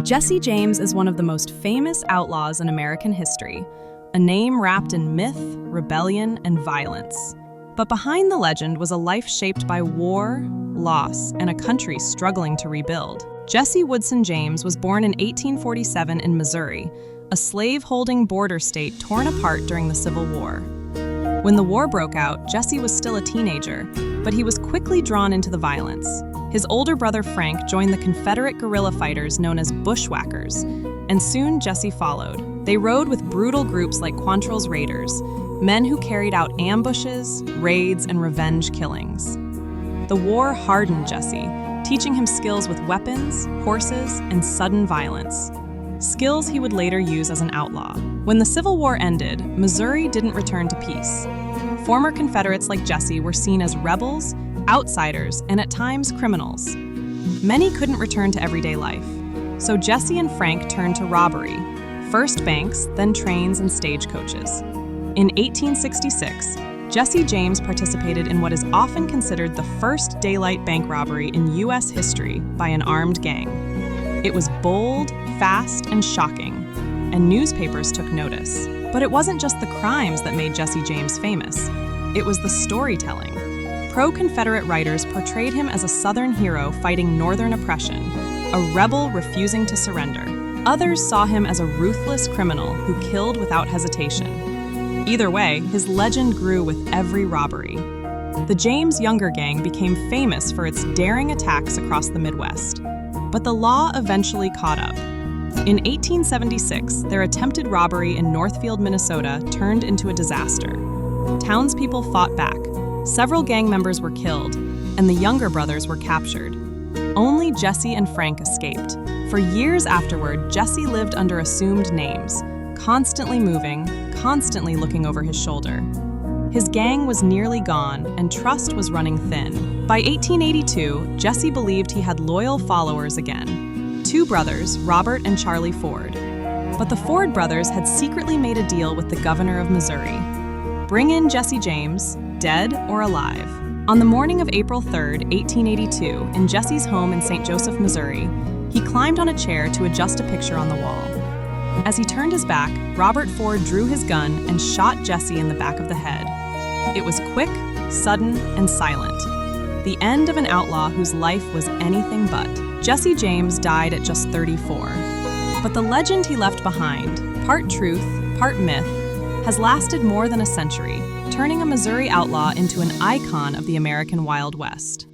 Jesse James is one of the most famous outlaws in American history, a name wrapped in myth, rebellion, and violence. But behind the legend was a life shaped by war, loss, and a country struggling to rebuild. Jesse Woodson James was born in 1847 in Missouri, a slave-holding border state torn apart during the Civil War. When the war broke out, Jesse was still a teenager, but he was quickly drawn into the violence. His older brother Frank joined the Confederate guerrilla fighters known as bushwhackers, and soon Jesse followed. They rode with brutal groups like Quantrill's raiders, men who carried out ambushes, raids, and revenge killings. The war hardened Jesse, teaching him skills with weapons, horses, and sudden violence. Skills he would later use as an outlaw. When the Civil War ended, Missouri didn't return to peace. Former Confederates like Jesse were seen as rebels, outsiders, and at times criminals. Many couldn't return to everyday life, so Jesse and Frank turned to robbery, first banks, then trains and stagecoaches. In 1866, Jesse James participated in what is often considered the first daylight bank robbery in U.S. history by an armed gang. It was bold, fast, and shocking, and newspapers took notice. But it wasn't just the crimes that made Jesse James famous. It was the storytelling. Pro-Confederate writers portrayed him as a Southern hero fighting Northern oppression, a rebel refusing to surrender. Others saw him as a ruthless criminal who killed without hesitation. Either way, his legend grew with every robbery. The James Younger Gang became famous for its daring attacks across the Midwest. But the law eventually caught up. In 1876, their attempted robbery in Northfield, Minnesota turned into a disaster. Townspeople fought back. Several gang members were killed, and the Younger brothers were captured. Only Jesse and Frank escaped. For years afterward, Jesse lived under assumed names, constantly moving, constantly looking over his shoulder. His gang was nearly gone, and trust was running thin. By 1882, Jesse believed he had loyal followers again. Two brothers, Robert and Charlie Ford. But the Ford brothers had secretly made a deal with the governor of Missouri. Bring in Jesse James, dead or alive. On the morning of April 3, 1882, in Jesse's home in St. Joseph, Missouri, he climbed on a chair to adjust a picture on the wall. As he turned his back, Robert Ford drew his gun and shot Jesse in the back of the head. It was quick, sudden, and silent. The end of an outlaw whose life was anything but. Jesse James died at just 34. But the legend he left behind, part truth, part myth, has lasted more than a century, turning a Missouri outlaw into an icon of the American Wild West.